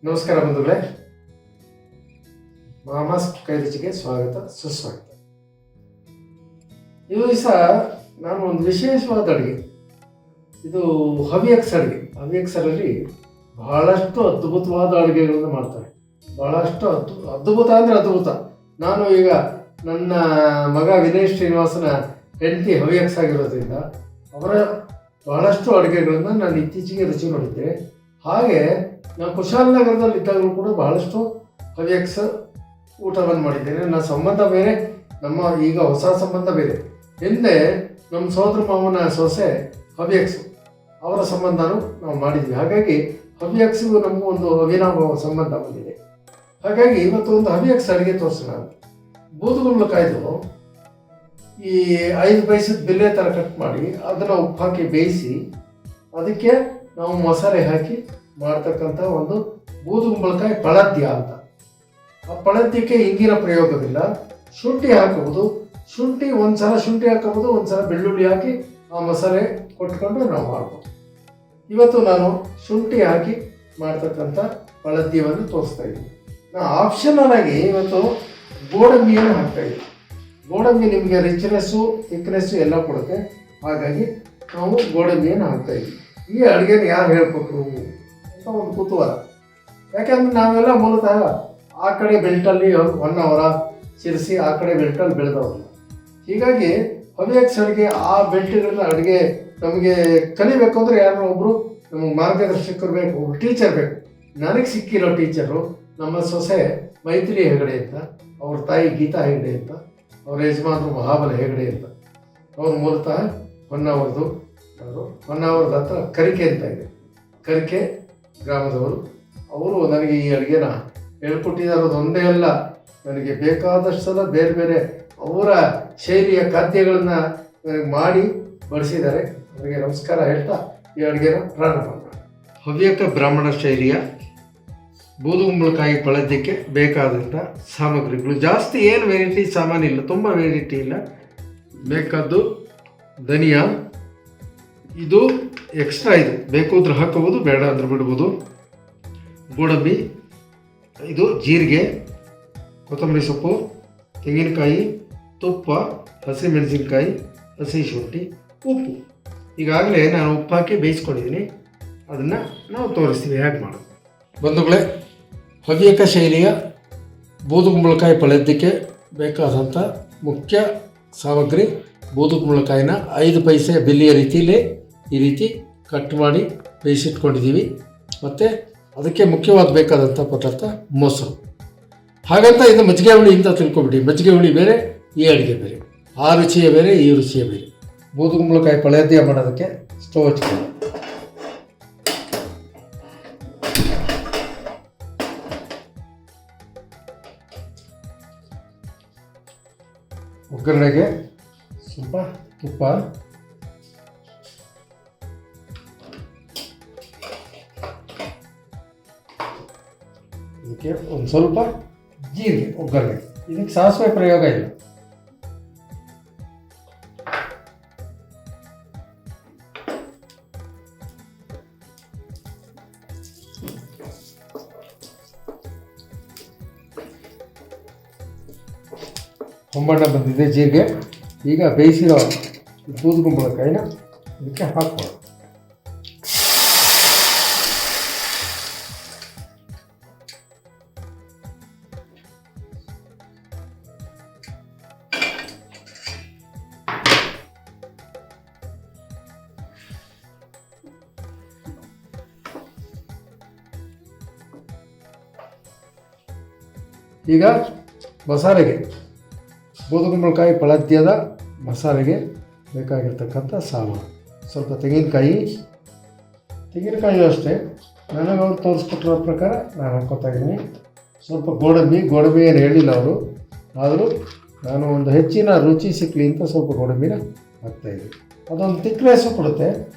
ನಮಸ್ಕಾರ ಬಂಧುಗಳೇ, ಮಾಮಾಸ್ ಕೈ ರುಚಿಗೆ ಸ್ವಾಗತ ಸುಸ್ವಾಗತ. ಈ ದಿವಸ ನಾನು ಒಂದು ವಿಶೇಷವಾದ ಅಡುಗೆ, ಇದು ಹವ್ಯಕ್ ಅಡುಗೆಯಲ್ಲಿ ಬಹಳಷ್ಟು ಅದ್ಭುತವಾದ ಅಡುಗೆಗಳನ್ನು ಮಾಡ್ತಾರೆ. ಬಹಳಷ್ಟು ಅದ್ಭುತ ಅಂದರೆ ಅದ್ಭುತ. ನಾನು ಈಗ ನನ್ನ ಮಗ ವಿನಯ್ ಶ್ರೀನಿವಾಸನ ಹೆಂಡತಿ ಹವ್ಯಕ್ಸ್ ಆಗಿರೋದ್ರಿಂದ ಅವರ ಬಹಳಷ್ಟು ಅಡುಗೆಗಳನ್ನು ನಾನು ಇತ್ತೀಚೆಗೆ ರುಚಿ ನೋಡಿದ್ದೆ. ಹಾಗೆ ನಾನು ಕುಶಾಲನಗರದಲ್ಲಿ ಇದ್ದಾಗಲೂ ಕೂಡ ಬಹಳಷ್ಟು ಹವ್ಯಕ್ಸ್ ಊಟವನ್ನು ಮಾಡಿದ್ದೇನೆ. ನನ್ನ ಸಂಬಂಧ ಬೇರೆ, ನಮ್ಮ ಈಗ ಹೊಸ ಸಂಬಂಧ ಬೇರೆ. ಹಿಂದೆ ನಮ್ಮ ಸೋದರ ಮಾವನ ಸೊಸೆ ಹವ್ಯಕ್ಸು, ಅವರ ಸಂಬಂಧನೂ ನಾವು ಮಾಡಿದ್ವಿ. ಹಾಗಾಗಿ ಹವ್ಯಕ್ಸಿಗೂ ನಮಗೂ ಒಂದು ಅವಿನಾಭಾವ ಸಂಬಂಧ ಬಂದಿದೆ. ಹಾಗಾಗಿ ಇವತ್ತು ಒಂದು ಹವ್ಯಕ್ಸ್ ಅಡುಗೆ ತೋರಿಸೋಣ. ಬೂದುಗುಂಬಳಕಾಯ್ದು ಈ 5 ಪೈಸದ ಬೆಲೆ ಥರ ಕಟ್ ಮಾಡಿ ಅದನ್ನು ಉಪ್ಪು ಹಾಕಿ ಬೇಯಿಸಿ ಅದಕ್ಕೆ ನಾವು ಮಸಾಲೆ ಹಾಕಿ ಮಾಡ್ತಕ್ಕಂಥ ಒಂದು ಬೂದುಗುಂಬಳಕಾಯಿ ಪಳದ್ಯ ಅಂತ. ಆ ಪಳದ್ಯಕ್ಕೆ ಇಂಗಿನ ಪ್ರಯೋಗವಿಲ್ಲ. ಶುಂಠಿ ಹಾಕಬಹುದು, ಒಂದ್ಸಲ ಶುಂಠಿ ಹಾಕಬಹುದು, ಒಂದ್ಸಲ ಬೆಳ್ಳುಳ್ಳಿ ಹಾಕಿ ಆ ಮಸಾಲೆ ಕೊಟ್ಕೊಂಡು ನಾವು ಮಾಡ್ಬೋದು. ಇವತ್ತು ನಾನು ಶುಂಠಿ ಹಾಕಿ ಮಾಡ್ತಕ್ಕಂಥ ಪಳದ್ಯವನ್ನು ತೋರಿಸ್ತಾ ಇದ್ದೀನಿ. ನಾನು ಆಪ್ಷನಲ್ ಆಗಿ ಇವತ್ತು ಗೋಡಂಬಿಯನ್ನು ಹಾಕ್ತಾ ಇದ್ದೀನಿ. ಗೋಡಂಬಿ ನಿಮಗೆ ರಿಚ್ನೆಸ್ಸು ಥಿಕ್ನೆಸ್ಸು ಎಲ್ಲ ಕೊಡುತ್ತೆ. ಹಾಗಾಗಿ ನಾವು ಗೋಡಂಬಿಯನ್ನು ಹಾಕ್ತಾ ಇದ್ದೀವಿ. ಈ ಅಡುಗೆನ ಯಾರು ಹೇಳ್ಕೊಟ್ರು ಅಂತ ಒಂದು ಕುತೂಹಲ. ಯಾಕೆಂದ್ರೆ ನಾವೆಲ್ಲ ಮೂಲತಃ ಆ ಕಡೆ ಬೆಲ್ಟಲ್ಲಿ ಹೊನ್ನಾವರ ಶಿರಸಿ ಆ ಕಡೆ ಬೆಲ್ಟಲ್ಲಿ ಬೆಳೆದವರಲ್ಲ. ಹೀಗಾಗಿ ಹವ್ಯಕ್ಸ್ ಅಡುಗೆ ಆ ಬೆಲ್ಟ್ಗಳನ್ನ ಅಡುಗೆ ನಮಗೆ ಕಲಿಬೇಕು ಅಂದರೆ ಯಾರೋ ಒಬ್ಬರು ನಮಗೆ ಮಾರ್ಗದರ್ಶಕರು ಬೇಕು, ಒಬ್ಬರು ಟೀಚರ್ ಬೇಕು. ನನಗೆ ಸಿಕ್ಕಿರೋ ಟೀಚರು ನಮ್ಮ ಸೊಸೆ ಮೈತ್ರಿ ಹೆಗಡೆ ಅಂತ, ಅವ್ರ ತಾಯಿ ಗೀತಾ ಹೆಗಡೆ ಅಂತ, ಅವ್ರ ಯಜಮಾನರು ಮಹಾಬಲ ಹೆಗಡೆ ಅಂತ. ಅವ್ರು ಮೂಲತಃ ಹೊನ್ನಾವರದ ಹತ್ರ ಕರಿಕೆ ಅಂತ ಇದೆ, ಕರಿಕೆ ಗ್ರಾಮದವರು. ಅವರು ನನಗೆ ಈ ಅಡುಗೆನ ಹೇಳ್ಕೊಟ್ಟಿದ್ದಾರೆ. ಒಂದೇ ಅಲ್ಲ, ನನಗೆ ಬೇಕಾದಷ್ಟು ಸಲ ಬೇರೆ ಬೇರೆ ಅವರ ಶೈಲಿಯ ಖಾದ್ಯಗಳನ್ನ ಮಾಡಿ ಬಡಿಸಿದ್ದಾರೆ. ಅವರಿಗೆ ನಮಸ್ಕಾರ ಹೇಳ್ತಾ ಈ ಅಡುಗೆನ ಪ್ರಾರಂಭ ಮಾಡೋಣ. ಹವ್ಯಕ ಬ್ರಾಹ್ಮಣ ಶೈಲಿಯ ಬೂದುಗುಂಬಳಕಾಯಿ ಪಳದ್ಯಕ್ಕೆ ಬೇಕಾದಂಥ ಸಾಮಗ್ರಿಗಳು ಜಾಸ್ತಿ ಏನು ವೆರೈಟಿ ಸಾಮಾನಿಲ್ಲ, ತುಂಬ ವೆರೈಟಿ ಇಲ್ಲ. ಬೇಕಾದ್ದು ಧನಿಯಾ, ಇದು ಎಕ್ಸ್ಟ್ರಾ, ಇದು ಬೇಕು ಅಂದ್ರೆ ಹಾಕೋಬೋದು, ಬೇಡ ಅಂದ್ರೆ ಬಿಡ್ಬೋದು. ಗೋಡಂಬಿ, ಇದು ಜೀರಿಗೆ, ಕೊತ್ತಂಬರಿ ಸೊಪ್ಪು, ತೆಂಗಿನಕಾಯಿ, ತುಪ್ಪ, ಹಸಿಮೆಣಸಿನ್ಕಾಯಿ, ಹಸಿ ಶುಂಠಿ, ಉಪ್ಪು. ಈಗಾಗಲೇ ನಾನು ಉಪ್ಪು ಹಾಕಿ ಬೇಯಿಸ್ಕೊಂಡಿದ್ದೀನಿ. ಅದನ್ನು ನಾವು ತೋರಿಸ್ತೀವಿ ಹೇಗೆ ಮಾಡೋದು. ಬಂಧುಗಳೇ, ಹವ್ಯಕ ಶೈಲಿಯ ಬೂದುಗುಂಬಳಕಾಯಿ ಪಳದ್ಯಕ್ಕೆ ಬೇಕಾದಂಥ ಮುಖ್ಯ ಸಾಮಗ್ರಿ ಬೂದುಗುಂಬಳಕಾಯಿನ 5 ಪೈಸೆ ಬೆಲೆಯ ರೀತಿಯಲ್ಲೇ ಈ ರೀತಿ ಕಟ್ ಮಾಡಿ ಬೇಯಿಸಿಟ್ಕೊಂಡಿದ್ದೀವಿ. ಮತ್ತು ಅದಕ್ಕೆ ಮುಖ್ಯವಾದ ಬೇಕಾದಂಥ ಪದಾರ್ಥ ಮೊಸರು. ಹಾಗಂತ ಇದು ಮಜ್ಜಿಗೆ ಹುಳಿ ಅಂತ ತಿಳ್ಕೊಬಿಟ್ಟು, ಮಜ್ಜಿಗೆ ಹುಳಿ ಬೇರೆ, ಈ ಅಡುಗೆ ಬೇರೆ, ಆ ರುಚಿಯೇ ಬೇರೆ, ಈ ರುಚಿಯೇ ಬೇರೆ. ಬೂದುಗುಂಬಳಕಾಯಿ ಪಳದ್ಯ ಮಾಡೋದಕ್ಕೆ ಸ್ಟವ್ ಹಚ್ಕೊಂಡು ಒಗ್ಗರಣೆಗೆ ಸ್ವಲ್ಪ ತುಪ್ಪ, ಇದಕ್ಕೆ ಒಂದು ಸ್ವಲ್ಪ ಜೀರಿಗೆ, ಒಗ್ಗರಣೆ. ಇದಕ್ಕೆ ಸಾಸಿವೆ ಪ್ರಯೋಗ ಇಲ್ಲ. ಹೊಂಬಣ್ಣ ಬಂದಿದೆ ಜೀರಿಗೆ. ಈಗ ಬೇಯಿಸಿರೋ ಬೂದುಗುಂಬಳಕಾಯಿನ ಇದಕ್ಕೆ ಹಾಕ್ಬೋದು. ಈಗ ಮಸಾಲೆಗೆ, ಬೂದುಗುಂಬಳಕಾಯಿ ಪಳದ್ಯದ ಮಸಾಲೆಗೆ ಬೇಕಾಗಿರ್ತಕ್ಕಂಥ ಸಾಮಾನು ಸ್ವಲ್ಪ ತೆಂಗಿನಕಾಯಿ ಅಷ್ಟೇ. ನನಗೆ ಅವ್ರು ತೋರಿಸ್ಕೊಟ್ಟಿರೋ ಪ್ರಕಾರ ನಾನು ಹಾಕ್ಕೊತಾ ಇದ್ದೀನಿ. ಸ್ವಲ್ಪ ಗೋಡಂಬಿ ಏನು ಹೇಳಿಲ್ಲ ಅವರು, ಆದರೂ ನಾನು ಒಂದು ಹೆಚ್ಚಿನ ರುಚಿ ಸಿಕ್ಕಲಿ ಅಂತ ಸ್ವಲ್ಪ ಗೋಡಂಬಿನ ಹಾಕ್ತಾಯಿದ್ದೀನಿ. ಅದೊಂದು ತಿಕ್ನೆಸ್ಸು ಕೊಡುತ್ತೆ,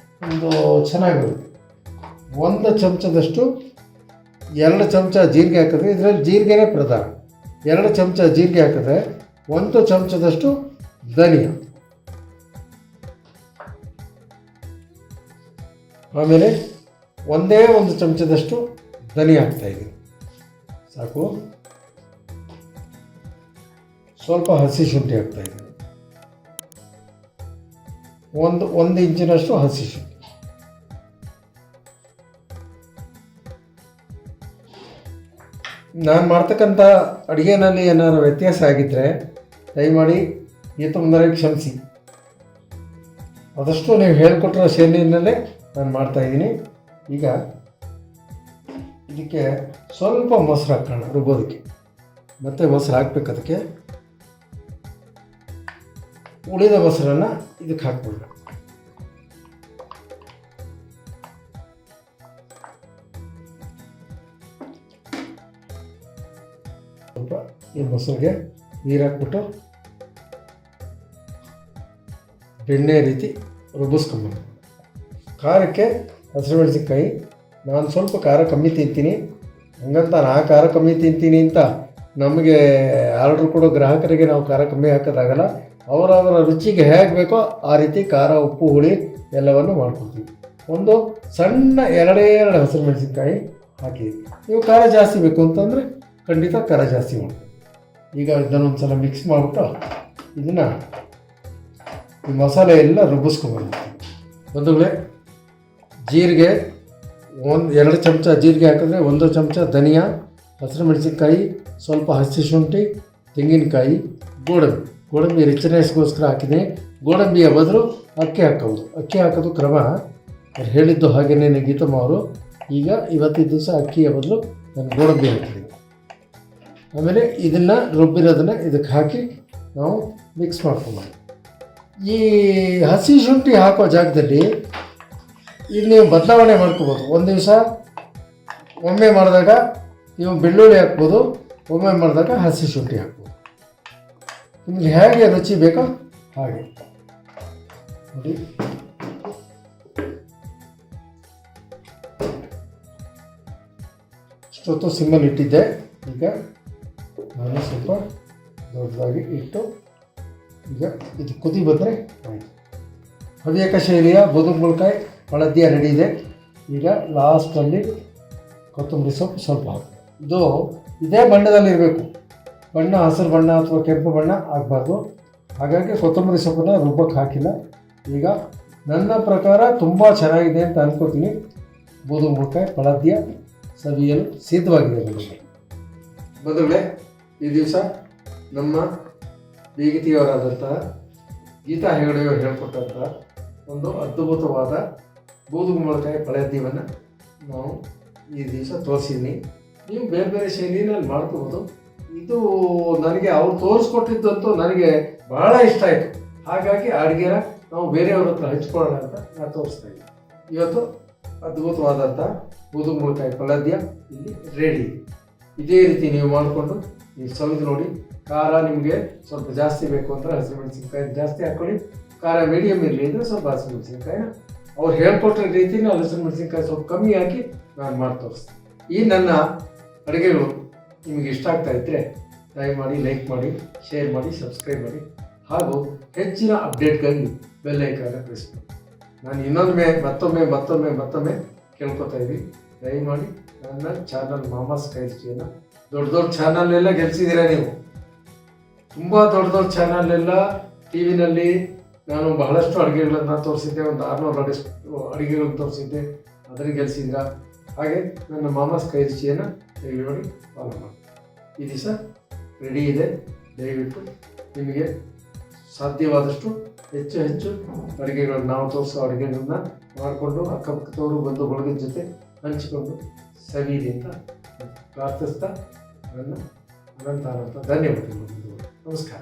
ಒಂದು ಚೆನ್ನಾಗಿರುತ್ತೆ. 1 ಚಮಚದಷ್ಟು, 2 ಚಮಚ ಜೀರಿಗೆ ಹಾಕಿದ್ರೆ, ಇದರಲ್ಲಿ ಜೀರಿಗೆನೇ ಪ್ರಧಾನ. 2 ಚಮಚ ಜೀರಿಗೆ ಹಾಕಿದ್ರೆ 1 ಚಮಚದಷ್ಟು ಧನಿಯಾ, ಆಮೇಲೆ 1 ಚಮಚದಷ್ಟು ಧನಿಯಾ ಹಾಕ್ತಾಯಿದ್ದೀನಿ, ಸಾಕು. ಸ್ವಲ್ಪ ಹಸಿ ಶುಂಠಿ ಹಾಕ್ತಾಯಿದ್ದೀನಿ, ಒಂದು ಇಂಚಿನಷ್ಟು ಹಸಿ ಶುಂಠಿ. ನಾನು ಮಾಡ್ತಕ್ಕಂಥ ಅಡುಗೆನಲ್ಲಿ ಏನಾದ್ರು ವ್ಯತ್ಯಾಸ ಆಗಿದ್ದರೆ ದಯಮಾಡಿ ಈ ತೊಂದರೆ ಕ್ಷಮಿಸಿ. ಆದಷ್ಟು ನೀವು ಹೇಳಿಕೊಟ್ಟಿರೋ ಶೈಲಿಯಲ್ಲೇ ನಾನು ಮಾಡ್ತಾಯಿದ್ದೀನಿ. ಈಗ ಇದಕ್ಕೆ ಸ್ವಲ್ಪ ಮೊಸರು ಹಾಕೋಣ ರುಬ್ಬೋದಕ್ಕೆ. ಮತ್ತೆ ಮೊಸರು ಹಾಕ್ಬೇಕು. ಅದಕ್ಕೆ ಉಳಿದ ಮೊಸರನ್ನು ಇದಕ್ಕೆ ಹಾಕ್ಬಿಡೋಣ. ಸ್ವಲ್ಪ ಈ ಮೊಸರಿಗೆ ನೀರು ಹಾಕ್ಬಿಟ್ಟು ಬೆಣ್ಣೆ ರೀತಿ ರುಬ್ಬಿಸ್ಕೊಂಬ. ಖಾರಕ್ಕೆ ಹಸಿಮೆಣಸಿನ್ಕಾಯಿ ನಾನು ಸ್ವಲ್ಪ ಖಾರ ಕಮ್ಮಿ ತಿಂತೀನಿ, ಹಂಗಂತ ನಾ ಖಾರ ಕಮ್ಮಿ ತಿಂತೀನಿ ಅಂತ ನಮಗೆ ಆರ್ಡ್ರ್ ಕೊಡೋ ಗ್ರಾಹಕರಿಗೆ ನಾವು ಖಾರ ಕಮ್ಮಿ ಹಾಕೋದಾಗಲ್ಲ. ಅವರವರ ರುಚಿಗೆ ಹೇಗೆ ಬೇಕೋ ಆ ರೀತಿ ಖಾರ, ಉಪ್ಪು, ಹುಳಿ ಎಲ್ಲವನ್ನು ಮಾಡ್ಕೊಡ್ತೀವಿ. ಒಂದು ಸಣ್ಣ ಎರಡೇ ಹಸಿರು ಮೆಣಸಿನ್ಕಾಯಿ ಹಾಕಿದ್ದೀವಿ. ನೀವು ಖಾರ ಜಾಸ್ತಿ ಬೇಕು ಅಂತಂದರೆ ಖಂಡಿತ ಖಾರ ಜಾಸ್ತಿ ಮಾಡ್ತೀವಿ. ಈಗ ಇದನ್ನೊಂದು ಸಲ ಮಿಕ್ಸ್ ಮಾಡಿಬಿಟ್ಟು ಇದನ್ನು ಈ ಮಸಾಲೆ ಎಲ್ಲ ರುಬ್ಬಿಸ್ಕೊಂಡ್ಬರ್ತೀವಿ. ಬಂಧುಗಳೇ, ಜೀರಿಗೆ 2 ಚಮಚ ಜೀರಿಗೆ ಹಾಕಿದ್ರೆ 1 ಚಮಚ ಧನಿಯಾ, ಹಸಿರು ಮೆಣಸಿನ್ಕಾಯಿ, ಸ್ವಲ್ಪ ಹಸಿ ಶುಂಠಿ, ತೆಂಗಿನಕಾಯಿ, ಗೋಡಂಬಿ ರಿಚ್ನೆಸ್ಗೋಸ್ಕರ ಹಾಕಿದ್ದೀನಿ. ಗೋಡಂಬಿಯ ಬದಲು ಅಕ್ಕಿ ಹಾಕೋದು. ಅಕ್ಕಿ ಹಾಕೋದು ಕ್ರಮ ಅವ್ರು ಹೇಳಿದ್ದು ಹಾಗೆಯೇ ಗೀತಮ್ಮ ಅವರು. ಈಗ ಇವತ್ತಿನ ದಿವಸ ಅಕ್ಕಿಯ ಬದಲು ನಾನು ಗೋಡಂಬಿ ಹಾಕಿದ್ದೀನಿ. ಆಮೇಲೆ ಇದನ್ನು ರುಬ್ಬಿರೋದನ್ನು ಇದಕ್ಕೆ ಹಾಕಿ ನಾವು ಮಿಕ್ಸ್ ಮಾಡ್ಕೊಂಡು, ಈ ಹಸಿ ಶುಂಠಿ ಹಾಕೋ ಜಾಗದಲ್ಲಿ ಈಗ ನೀವು ಬದಲಾವಣೆ ಮಾಡ್ಕೋಬೋದು. ಒಂದು ದಿವಸ ಒಮ್ಮೆ ಮಾಡಿದಾಗ ನೀವು ಬೆಳ್ಳುಳ್ಳಿ ಹಾಕ್ಬೋದು, ಒಮ್ಮೆ ಮಾಡಿದಾಗ ಹಸಿ ಶುಂಠಿ ಹಾಕ್ಬೋದು. ನಿಮಗೆ ಹೇಗೆ ರುಚಿ ಬೇಕೋ ಹಾಗೆ ನೋಡಿ. ಇಷ್ಟೊತ್ತು ಸಿಮ್ಮಲ್ಲಿ ಇಟ್ಟಿದ್ದೆ. ಈಗ ನಾನು ಸ್ವಲ್ಪ ದೊಡ್ಡದಾಗಿ ಇಟ್ಟು ಈಗ ಇದು ಕುದಿ ಬಂದರೆ ಆಯಿತು. ಹವ್ಯಕ ಶೈಲಿಯ ಬದುಕುಂಬಳಕಾಯಿ ಹಳದಿಯ ರೆಡಿ ಇದೆ. ಈಗ ಲಾಸ್ಟಲ್ಲಿ ಕೊತ್ತಂಬರಿ ಸೊಪ್ಪು ಸ್ವಲ್ಪ ಹಾಕಿ. ಇದು ಇದೇ ಬಣ್ಣದಲ್ಲಿರಬೇಕು, ಬಣ್ಣ ಹಸಿರು ಬಣ್ಣ ಅಥವಾ ಕೆಂಪು ಬಣ್ಣ ಆಗಬಾರ್ದು. ಹಾಗಾಗಿ ಕೊತ್ತಂಬರಿ ಸೊಪ್ಪನ್ನು ರುಬ್ಬಕ್ಕೆ ಹಾಕಿಲ್ಲ. ಈಗ ನನ್ನ ಪ್ರಕಾರ ತುಂಬ ಚೆನ್ನಾಗಿದೆ ಅಂತ ಅನ್ಕೋತೀನಿ. ಬೂದುಗುಂಬಳಕಾಯಿ ಹಳದಿಯ ಸವಿಯಲು ಸಿದ್ಧವಾಗಿದೆ. ಬಂಧುಗಳೇ, ಈ ದಿವಸ ನಮ್ಮ ಬೀಗತಿಯವರಾದಂತಹ ಗೀತಾ ಹೆಗಡೆಯವರು ಹೇಳಿಕೊಟ್ಟಂತಹ ಒಂದು ಅದ್ಭುತವಾದ ಬೂದುಗುಂಬಳಕಾಯಿ ಹಳದಿಯನ್ನು ನಾವು ಈ ದಿವಸ ತೋರಿಸಿದ್ದೀನಿ. ನೀವು ಬೇರೆ ಬೇರೆ ಶೈಲಿನಲ್ಲಿ ಮಾಡ್ಕೋಬೋದು. ಇದು ನನಗೆ ಅವ್ರು ತೋರಿಸ್ಕೊಟ್ಟಿದ್ದಂತೂ ನನಗೆ ಬಹಳ ಇಷ್ಟ ಆಯಿತು. ಹಾಗಾಗಿ ಅಡುಗೆನ ನಾವು ಬೇರೆಯವ್ರ ಹತ್ರ ಹಂಚ್ಕೊಳ್ಳೋಣ ಅಂತ ನಾನು ತೋರಿಸ್ತಾ ಇದ್ದೀನಿ. ಇವತ್ತು ಅದ್ಭುತವಾದಂಥ ಬೂದುಗುಂಬಳಕಾಯಿ ಹಳದಿಯ ಇಲ್ಲಿ ರೆಡಿ. ಇದೇ ರೀತಿ ನೀವು ಮಾಡಿಕೊಂಡು ನೀವು ಸವಿದು ನೋಡಿ. ಖಾರ ನಿಮಗೆ ಸ್ವಲ್ಪ ಜಾಸ್ತಿ ಬೇಕು ಅಂದರೆ ಹಸಿಮೆಣಸಿನ್ಕಾಯಿ ಜಾಸ್ತಿ ಹಾಕ್ಕೊಳ್ಳಿ. ಖಾರ ಮೀಡಿಯಮ್ ಇರಲಿ ಅಂದರೆ ಸ್ವಲ್ಪ ಹಸಿಮೆಣಸಿನ್ಕಾಯಿನ ಅವ್ರು ಹೇಳ್ಕೊಟ್ಟ ರೀತಿನ ಹಸಿಮೆಣಸಿನ್ಕಾಯಿ ಸ್ವಲ್ಪ ಕಮ್ಮಿ ಹಾಕಿ ನಾನು ಮಾಡಿ ತೋರಿಸ್ತೀನಿ. ಈ ನನ್ನ ಅಡುಗೆಗಳು ನಿಮಗೆ ಇಷ್ಟ ಆಗ್ತಾ ಇದ್ದರೆ ದಯಮಾಡಿ ಲೈಕ್ ಮಾಡಿ, ಶೇರ್ ಮಾಡಿ, ಸಬ್ಸ್ಕ್ರೈಬ್ ಮಾಡಿ. ಹಾಗೂ ಹೆಚ್ಚಿನ ಅಪ್ಡೇಟ್ಗಾಗಿ ಬೆಲ್ ಐಕಾನ್ನ ಪ್ರೆಸ್ ಮಾಡಿ. ನಾನು ಇನ್ನೊಮ್ಮೆ ಮತ್ತೊಮ್ಮೆ ಕೇಳ್ಕೊತಾ ಇದ್ದೀನಿ, ದಯಮಾಡಿ ನನ್ನ ಚಾನಲ್ ಮಾಮಾಸ್ ಕೈ ರುಚಿಯನ್ನು ದೊಡ್ಡ ಚಾನಲ್ನೆಲ್ಲ ಗೆಲ್ಲಿಸಿದ್ದೀರಾ ನೀವು. ತುಂಬ ದೊಡ್ಡ ಚಾನಲ್ನೆಲ್ಲ ಟಿ ವಿನಲ್ಲಿ ನಾನು ಬಹಳಷ್ಟು ಅಡುಗೆಗಳನ್ನು ತೋರಿಸಿದ್ದೆ. ಒಂದು 600 ಅಡುಗೆಗಳನ್ನು ತೋರಿಸಿದ್ದೆ, ಅದನ್ನು ಗೆಲ್ಲಿಸಿದ್ದೀರಾ. ಹಾಗೆ ನನ್ನ ಮಾಮಾಸ್ ಕೈ ರುಚಿಯನ್ನು ದಯವಿಟ್ಟು ಫಾಲೋ ಮಾಡಿ. ಈ ದಿವಸ ರೆಡಿ ಇದೆ. ದಯವಿಟ್ಟು ನಿಮಗೆ ಸಾಧ್ಯವಾದಷ್ಟು ಹೆಚ್ಚು ಅಡುಗೆಗಳನ್ನು ನಾವು ತೋರಿಸೋ ಅಡುಗೆಗಳನ್ನ ಮಾಡಿಕೊಂಡು ಅಕ್ಕಪಕ್ಕದವರು ಬಂದು ಬಳಗದ ಜೊತೆ ಹಂಚಿಕೊಂಡು ಸವಿಯಿರಿ ಅಂತ ಪ್ರಾರ್ಥಿಸ್ತಾ ನನ್ನ ಅನಂತ ಧನ್ಯವಾದಗಳು. ನಮಸ್ಕಾರ.